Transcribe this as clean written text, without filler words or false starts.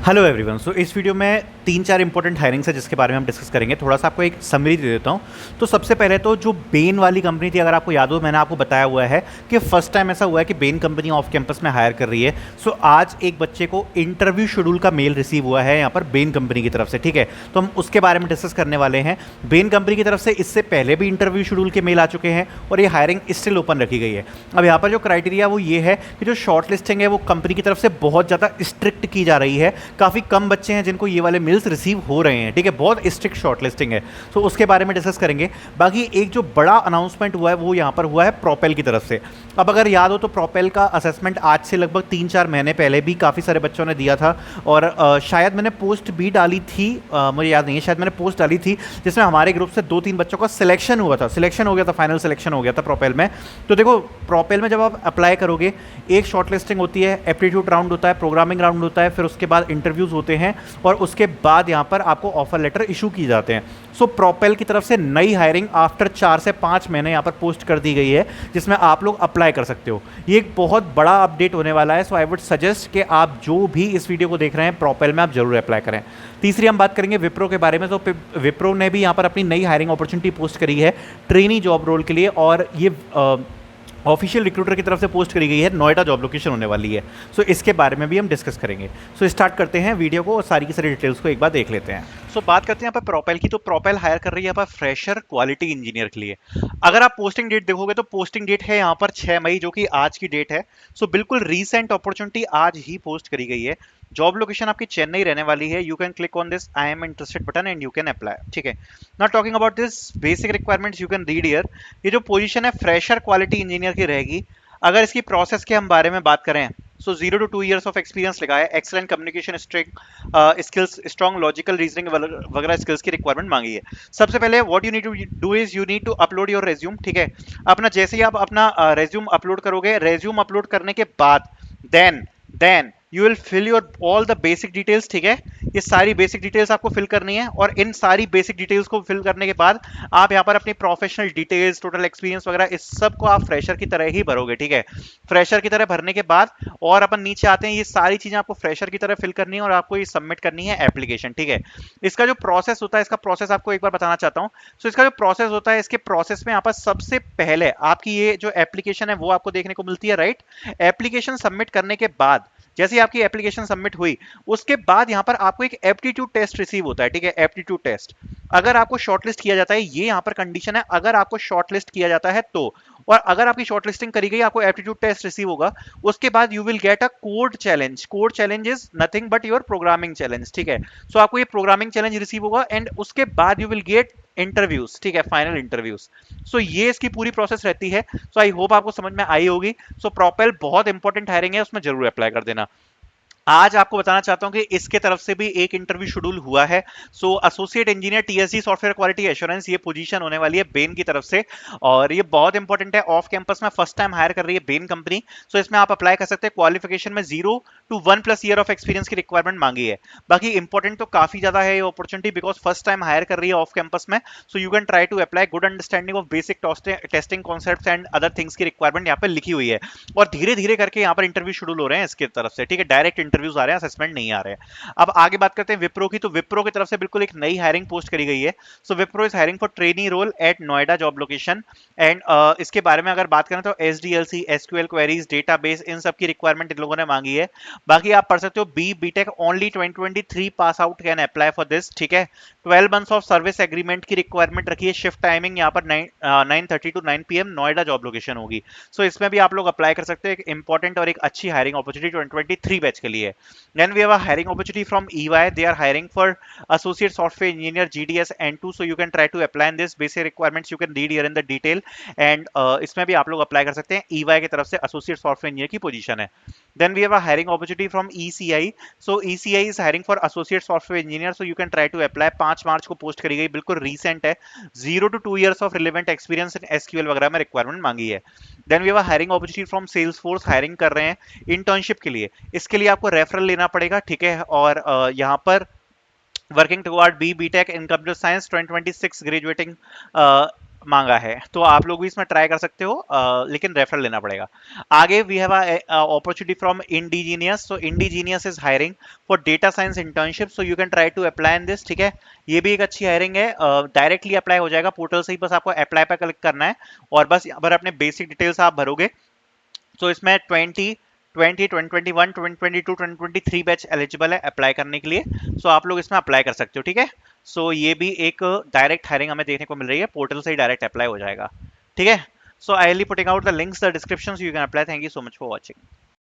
Hello everyone. सो इस video में 3-4 important hirings है जिसके बारे में हम डिस्कस करेंगे। थोड़ा सा आपको एक समरी दे देता हूँ। तो सबसे पहले तो जो बेन वाली कंपनी थी, अगर आपको याद हो, मैंने आपको बताया हुआ है कि फर्स्ट टाइम ऐसा हुआ है कि बेन कंपनी ऑफ कैंपस में हायर कर रही है। सो आज एक बच्चे को इंटरव्यू शेड्यूल का मेल रिसीव हुआ है यहाँ पर बेन कंपनी की तरफ से। ठीक है, तो हम उसके बारे में डिस्कस करने वाले हैं। बेन कंपनी की तरफ से इससे पहले भी इंटरव्यू शेड्यूल के मेल आ चुके हैं और ये हायरिंग स्टिल ओपन रखी गई है। अब यहाँ पर जो क्राइटेरिया वो ये है कि जो शॉर्ट लिस्टिंग है वो कंपनी की तरफ से बहुत ज़्यादा स्ट्रिक्ट की जा रही है। काफ़ी कम बच्चे हैं जिनको ये वाले मेल्स रिसीव हो रहे हैं। ठीक है, बहुत स्ट्रिक्ट शॉर्टलिस्टिंग है। तो उसके बारे में डिस्कस करेंगे। बाकी एक जो बड़ा अनाउंसमेंट हुआ है वो यहाँ पर हुआ है प्रोपेल की तरफ से। अब अगर याद हो तो प्रोपेल का असेसमेंट आज से लगभग 3-4 महीने पहले भी काफ़ी सारे बच्चों ने दिया था और शायद मैंने पोस्ट भी डाली थी, मुझे याद नहीं है, शायद मैंने पोस्ट डाली थी जिसमें हमारे ग्रुप से 2-3 बच्चों का सिलेक्शन हुआ था, सिलेक्शन हो गया था, फाइनल सिलेक्शन हो गया था प्रोपेल में। तो देखो, प्रोपेल में जब आप अप्लाई करोगे, एक शॉर्टलिस्टिंग होती है, एप्टीट्यूड राउंड होता है, प्रोग्रामिंग राउंड होता है, फिर उसके बाद इंटरव्यूज़ होते हैं और उसके बाद यहाँ पर आपको ऑफर लेटर इशू की जाते हैं। सो प्रोपेल की तरफ से नई हायरिंग आफ्टर 4 से 5 महीने यहाँ पर पोस्ट कर दी गई है जिसमें आप लोग अप्लाई कर सकते हो। ये एक बहुत बड़ा अपडेट होने वाला है। सो आई वुड सजेस्ट कि आप जो भी इस वीडियो को देख रहे हैं प्रोपेल में आप जरूर अप्लाई करें। तीसरी हम बात करेंगे विप्रो के बारे में। तो विप्रो ने भी यहाँ पर अपनी नई हायरिंग अपॉर्चुनिटी पोस्ट करी है ट्रेनी जॉब रोल के लिए और ये ऑफिशियल रिक्रूटर की तरफ से पोस्ट करी गई है, नोएडा जॉब लोकेशन होने वाली है। सो इसके बारे में भी हम डिस्कस करेंगे। सो स्टार्ट करते हैं वीडियो को और सारी की सारी डिटेल्स को एक बार देख लेते हैं। सो बात करते हैं यहाँ पर प्रोपेल की। तो प्रोपेल हायर कर रही है यहाँ पर फ्रेशर क्वालिटी इंजीनियर के लिए। अगर आप पोस्टिंग डेट देखोगे तो पोस्टिंग डेट है यहाँ पर 6 मई, जो कि आज की डेट है। सो बिल्कुल रीसेंट अपॉर्चुनिटी आज ही पोस्ट करी गई है। जॉब लोकेशन आपकी चेन्नई रहने वाली है। You can click on this I am interested button and you can apply. ठीक है, not talking about this basic requirements you can read here. ये जो पोजीशन है फ्रेशर क्वालिटी इंजीनियर की रहेगी। अगर इसकी प्रोसेस के हम बारे में बात करें, so 0 to 2 years of experience लिखा है। Excellent communication skills, strong logical reasoning वगैरह स्किल्स की रिक्वायरमेंट मांगी है। सबसे पहले what you need to do is you need to upload your resume. ठीक है, अपना जैसे ही आप अपना रेज्यूम अपलोड करोगे, रेज्यूम अपलोड करने के बाद then you will fill your all the basic details. ठीक है, ये सारी बेसिक डिटेल्स आपको फिल करनी है और इन सारी बेसिक डिटेल्स को फिल करने के बाद आप यहाँ पर अपनी प्रोफेशनल डिटेल्स, टोटल एक्सपीरियंस वगैरह इस सब को आप फ्रेशर की तरह ही भरोगे। ठीक है, फ्रेशर की तरह भरने के बाद और अपन नीचे आते हैं, ये सारी चीजें आपको फ्रेशर की तरह फिल करनी है और आपको ये सबमिट करनी है एप्लीकेशन। ठीक है, इसका जो प्रोसेस होता है, इसका प्रोसेस आपको एक बार बताना चाहता हूँ। सो इसका जो प्रोसेस होता है, इसके प्रोसेस में यहाँ पर सबसे पहले आपकी ये जो एप्लीकेशन है वो आपको देखने को मिलती है, राइट। एप्लीकेशन सबमिट करने के बाद, जैसे ही आपकी एप्लीकेशन सबमिट हुई, उसके बाद यहां पर आपको एक एप्टीट्यूड टेस्ट रिसीव होता है। ठीक है, एप्टीट्यूड टेस्ट अगर आपको शॉर्टलिस्ट किया जाता है, ये यहां पर कंडीशन है, अगर आपको शॉर्टलिस्ट किया जाता है तो, और अगर आपकी शॉर्टलिस्टिंग करी गई, आपको एप्टीट्यूड टेस्ट रिसीव होगा। उसके बाद you will get a code challenge. Code challenge is nothing but your programming challenge. ठीक है, सो आपको ये प्रोग्रामिंग चैलेंज रिसीव होगा एंड उसके बाद यू विल गेट इंटरव्यूज। ठीक है, फाइनल इंटरव्यूज। सो ये इसकी पूरी प्रोसेस रहती है। सो आई होप आपको समझ में आई होगी। सो प्रोपेल बहुत इंपॉर्टेंट हायरिंग है, उसमें जरूर अप्लाई कर देना। आज आपको बताना चाहता हूं कि इसके तरफ से भी एक इंटरव्यू शेड्यूल हुआ है। So associate engineer TSD software quality assurance, ये पोजीशन होने वाली है बेन की तरफ से और ये बहुत इंपॉर्टेंट है। ऑफ कैंपस में फर्स्ट टाइम हायर कर रही है बेन कंपनी। सो इसमें आप अप्लाई कर सकते हैं। क्वालिफिकेशन में 0 to 1+ ईयर ऑफ एक्सपीरियंस की रिक्वायरमेंट मांगी है। बाकी इंपॉर्टेंट तो काफी ज्यादा है ये opportunity, because first time hire कर रही है ऑफ कैंपस में। So you can try to apply. Good understanding of basic testing concepts and other things की रिक्वायरमेंट यहाँ पे लिखी हुई है और धीरे धीरे करके यहाँ पर इंटरव्यू शेड्यूल हो रहे हैं इसकी तरफ से। ठीक है, डायरेक्ट इंटरव्यूज आ रहे हैं, असेसमेंट नहीं आ रहे हैं। अब आगे बात करते हैं विप्रो की। तो विप्रो की तरफ से बिल्कुल एक नई हायरिंग पोस्ट करी गई है। So Wipro is hiring for trainee role at Noida job location and इसके बारे में अगर बात करें तो एसडीएलसी, एसक्यूएल क्वेरीज, डेटाबेस, इन सब की रिक्वायरमेंट इन लोगों ने मांगी है। बाकी आप पढ़ सकते हो BTech only 2023 pass out can apply for this. ठीक है, 12 मंथ्स ऑफ सर्विस एग्रीमेंट की रिक्वायरमेंट रखी है। शिफ्ट टाइमिंग यहाँ पर 9:30 to 9 PM Noida job location होगी। सो इसमें भी आप लोग अप्लाई कर सकते हैं। एक इंपॉर्टेंट और एक अच्छी हायरिंग अपॉर्चुनिटी 2023 बैच के लिए। Then we have a hiring opportunity from EY. They are hiring for associate software engineer GDS N2. So you can try to apply in this. Basic requirements you can read here in the detail. And इसमें भी आप लोग apply कर सकते हैं। EY की तरफ से associate software engineer की पोजीशन है। Then we have a hiring opportunity from ECI. So ECI is hiring for associate software engineer. So you can try to apply। 5 मार्च को पोस्ट करी गई, बिल्कुल recent है। 0 to 2 years of relevant experience in SQL वगैरह में requirement मांगी है। Then we have a hiring opportunity from Salesforce, hiring कर रहे हैं इंटर्नशिप के लिए। इसके लिए आपको रेफरल लेना पड़ेगा। ठीक है, और यहाँ पर working toward BTech in computer science 2026 graduating मांगा है, तो आप लोग भी इसमें ट्राई कर सकते हो, लेकिन रेफरल लेना पड़ेगा। आगे we have opportunity from Indigenous, so Indigenous is hiring for data science internship, so you can try to apply in this, ठीक है। ये भी एक अच्छी हायरिंग है, डायरेक्टली अप्लाई हो जाएगा पोर्टल से ही, बस आपको अप्लाई पे क्लिक करना है और बस यहाँ पर अपने बेसिक डिटेल्स आप भरोगे। तो इसमें 2021, 2022, 2023 बैच एलिजिबल है अप्लाई करने के लिए, सो आप लोग इसमें अप्लाई कर सकते हो, ठीक है। सो ये भी एक डायरेक्ट हायरिंग हमें देखने को मिल रही है, पोर्टल से ही डायरेक्ट अप्लाई हो जाएगा, ठीक है। So I will putting out the links the description, you can apply. Thank you so much for watching.